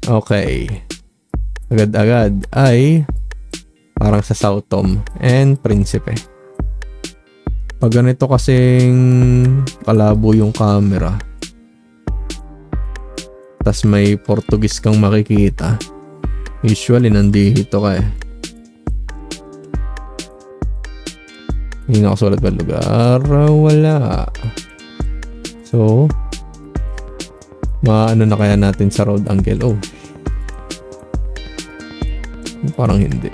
Okay. Agad-agad ay parang sa South Tom and Principe. Pag ganito kasing kalabo yung camera, tas may Portuguese kang makikita, usually nandito ka eh. Hindi nakasulat ba lugar? Wala. So, maano na kaya natin sa road angle? Oh. Parang hindi.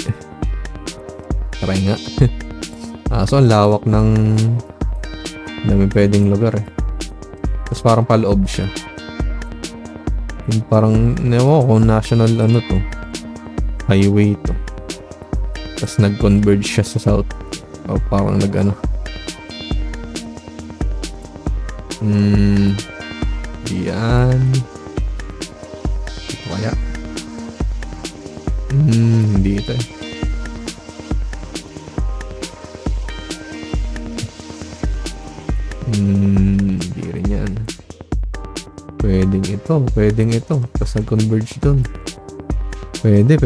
Try nga. So, ang lawak ng dami pwedeng lugar eh. Tapos parang paloob siya. Yung parang, newa ko, national ano to. Highway to. Tapos nag-converge siya sa south. O parang nag-ano. Diyan. Ito kaya. Hindi ito eh. Hindi rin yan. Pwedeng ito. Tapos nag-converge dun. Pwede.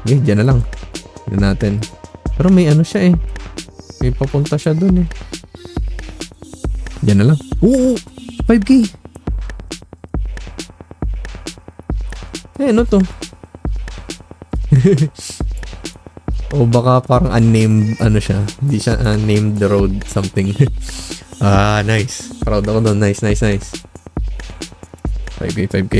Okay, dyan na lang. Dyan natin. Pero may ano siya eh. May papunta siya dun eh. Dyan na lang. Oo! 5K! Ano to? O baka parang unnamed ano siya. Hindi siya unnamed road something. Nice. Proud ako doon. Nice. 5K.